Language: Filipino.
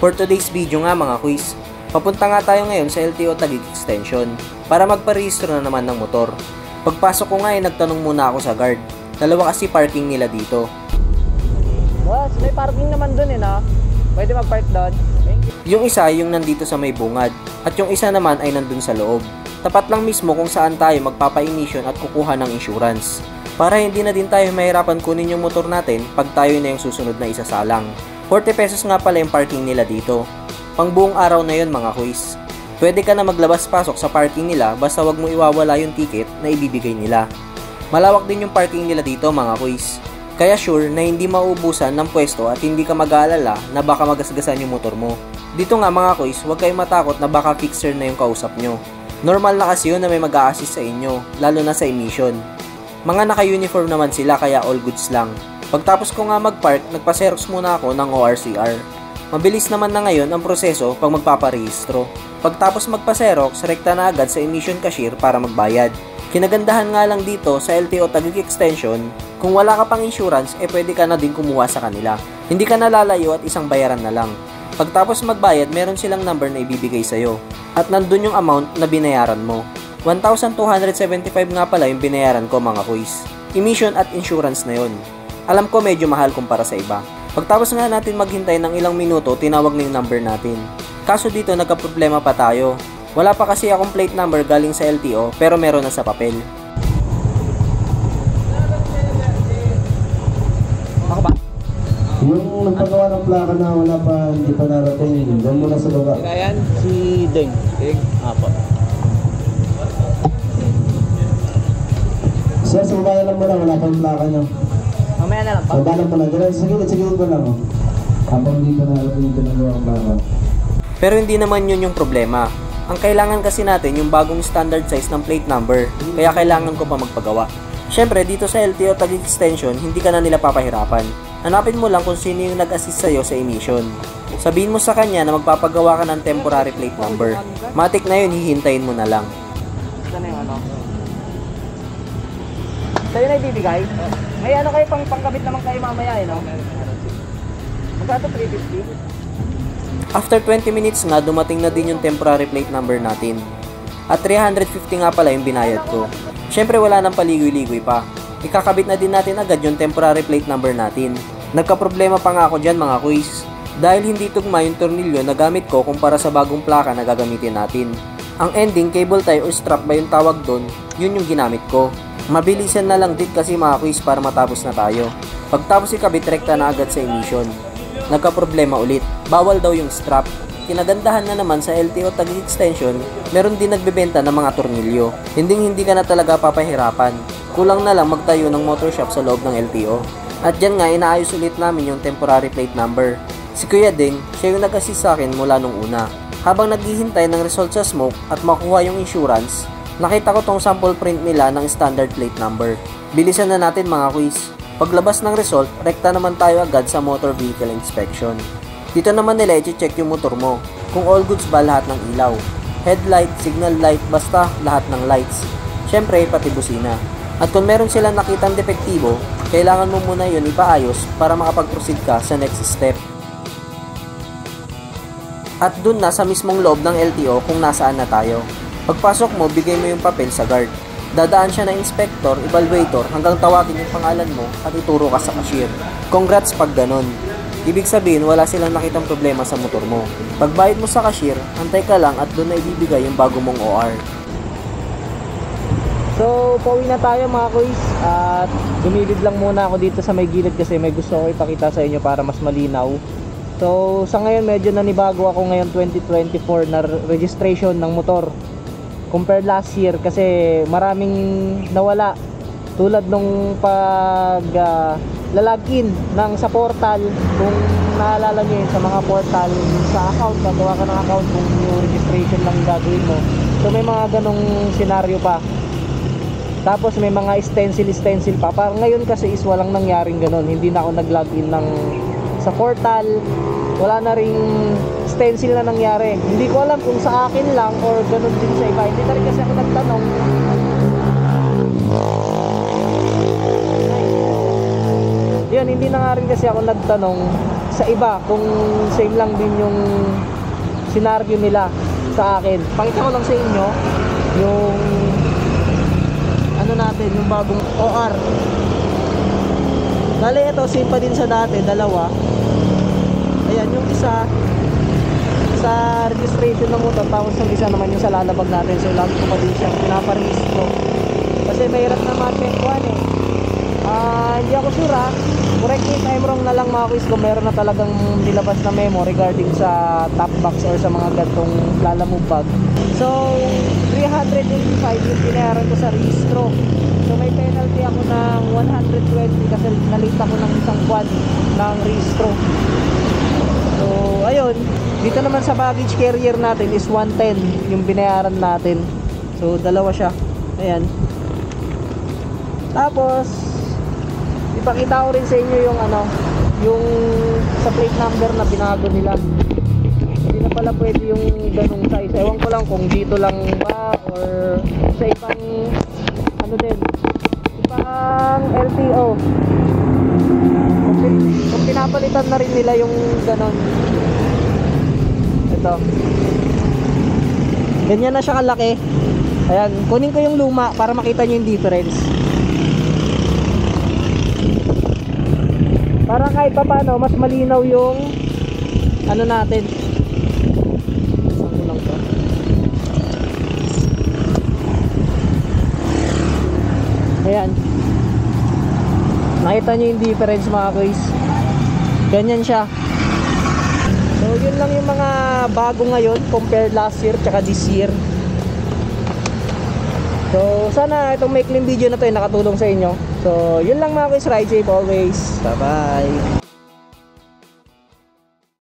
For today's video nga mga quiz, papunta nga tayo ngayon sa LTO Taguig Extension para magparehistro na naman ng motor. Pagpasok ko nga nagtanong muna ako sa guard. Dalawa kasi parking nila dito. Boss, may parking naman dun no? Pwede mag-park doon. Yung isa yung nandito sa may bungad at yung isa naman ay nandun sa loob. Tapat lang mismo kung saan tayo magpapa-ignition at kukuha ng insurance. Para hindi na din tayo mahirapan kunin yung motor natin pag tayo na yung susunod na isasalang. 40 pesos nga pala yung parking nila dito. Pang buong araw na yun mga quiz. Pwede ka na maglabas-pasok sa parking nila basta wag mo iwawala yung ticket na ibibigay nila. Malawak din yung parking nila dito mga quiz. Kaya sure na hindi mauubusan ng pwesto at hindi ka mag-aalala na baka magasgasan yung motor mo. Dito nga mga quiz, huwag kayong matakot na baka fixer na yung kausap nyo. Normal na kasi yun na may mag-a-assist sa inyo, lalo na sa emission. Mga naka-uniform naman sila kaya all goods lang. Pagtapos ko nga mag-park, nagpa-xerox muna ako ng ORCR. Mabilis naman na ngayon ang proseso pag magpaparehistro. Pagtapos magpa-xerox, rekta na agad sa emission cashier para magbayad. Kinagandahan nga lang dito sa LTO Taguig Extension, kung wala ka pang insurance, pwede ka na din kumuha sa kanila. Hindi ka nalalayo at isang bayaran na lang. Pagtapos magbayad, meron silang number na ibibigay sa'yo. At nandun yung amount na binayaran mo. 1,275 nga pala yung binayaran ko mga quiz. Emission at insurance na yun. Alam ko medyo mahal kumpara sa iba. Pagtapos nga natin maghintay ng ilang minuto, tinawag na yung number natin. Kaso dito nagka-problema pa tayo. Wala pa kasi akong plate number galing sa LTO pero meron na sa papel. Ako ba? Yung nagpagawa ng plaka na wala pa, hindi pa narating, doon muna sa baba. Ayan, si Deng. Deng? Apo. Sir, sa baba lang muna, wala pang plaka niya. Mamaya na lang pa. Sa baba lang muna, sa gilid ko lang. Habang dito narating ito ng gawang plaka. Pero hindi naman yun yung problema. Ang kailangan kasi natin yung bagong standard size ng plate number, kaya kailangan ko pa magpagawa. Syempre dito sa LTO Taguig Extension, hindi ka na nila papahirapan. Hanapin mo lang kung sino yung nag-assist sa'yo sa emission. Sabihin mo sa kanya na magpapagawa ka ng temporary plate number. Matik na yun, hihintayin mo na lang. Ito na yung ano. Sa'yo na ibibigay? May ano kayo pangkabit naman kayo mamaya no? Magkano 350? After 20 minutes nga, dumating na din yung temporary plate number natin. At 350 nga pala yung binayad ko. Syempre wala nang paligoy-ligoy pa. Ikakabit na din natin agad yung temporary plate number natin. Nagka-problema pa nga ako dyan mga quiz. Dahil hindi tugma yung tornilyo na gamit ko kumpara sa bagong plaka na gagamitin natin. Ang ending, cable tie or strap ba yung tawag doon, yun yung ginamit ko. Mabilisan na lang din kasi mga quiz para matapos na tayo. Pagtapos ikabit, rekta na agad sa emission. Nagka-problema ulit. Bawal daw yung strap. Kinagandahan na naman sa LTO Taguig Extension, meron din nagbebenta ng mga tornilyo. Hindi ka na talaga papahirapan. Kulang na lang magtayo ng motor shop sa loob ng LTO. At dyan nga, inaayos ulit namin yung temporary plate number. Si Kuya Deng, siya yung nag-assist sa akin mula nung una. Habang naghihintay ng result sa smoke at makuha yung insurance, nakita ko tong sample print nila ng standard plate number. Bilisan na natin mga quiz. Paglabas ng result, rekta naman tayo agad sa motor vehicle inspection. Dito naman nila i-check yung motor mo, kung all goods ba lahat ng ilaw, headlight, signal light, basta lahat ng lights. Syempre pati busina. At kung meron silang nakitang depektibo, kailangan mo muna yun ipaayos para makapag-proceed ka sa next step. At dun na sa mismong loob ng LTO kung nasaan na tayo. Pagpasok mo, bigay mo yung papel sa guard. Dadaan siya ng inspector, evaluator hanggang tawagin yung pangalan mo at ituro ka sa cashier. Congrats pag ganon. Ibig sabihin wala silang nakitang problema sa motor mo. Pagbayad mo sa cashier, antay ka lang at doon na ibibigay yung bago mong OR. So, pauwi na tayo mga quiz. At gumilid lang muna ako dito sa may gilid kasi may gusto ko ipakita sa inyo para mas malinaw. So, sa ngayon medyo nanibago ako ngayon 2024 na registration ng motor compared last year kasi maraming nawala tulad nung pag lalagin ng sa portal. Kung naalala nyo yun sa mga portal sa account, gagawa ka ng account kung yung registration lang gagawin mo. So may mga ganong senaryo pa, tapos may mga stencil pa. Parang ngayon kasi is walang nangyaring ganon, hindi na ako nag-login ng sa portal, wala na ring stencil na nangyari. Hindi ko alam kung sa akin lang or ganun din sa iba. Hindi na rin kasi ako nagtanong. Yun, hindi na nga rin kasi ako nagtanong sa iba kung same lang din yung scenario nila sa akin. Pakita ko lang sa inyo yung ano natin, yung bagong OR. Bale ito, same pa din sa dati, dalawa. Ayan, yung isa sa registration ng motor, tapos yung isa naman yung sa lalabag natin. So lagi ko pa din siyang pinaparehistro kasi mahirap na ma-check-one eh. Hindi ako sure ha. Correct me if I'm wrong na lang mga quiz kung meron na talagang nilabas na memo regarding sa top box or sa mga gantong lalamove bag. So 385 yung pinayaran ko sa registro. So may penalty ako ng 120 kasi nalita ko ng isang buwan ng registro. So ayun, dito naman sa baggage carrier natin is 110 yung binayaran natin. So dalawa siya. Ayan. Tapos ipakita ko rin sa inyo yung ano, yung sa plate number na binago nila. Hindi na pala pwede yung ganung size. Ewan ko lang kung dito lang ba or sa ibang ano din, ibang LTO. Kung pinapalitan na rin nila yung ganon. Ito. Ganyan na siya kalaki. Ayan, kunin ko yung luma para makita nyo yung difference. Para kahit pa paano mas malinaw yung ano natin. Saan lang to? Ayan. Nakita nyo yung difference mga guys. Ganyan siya. So yun lang yung mga bago ngayon compared last year tsaka this year. So sana itong maikling video na to ay nakatulong sa inyo. So yun lang mga guys, ride safe always. Bye bye.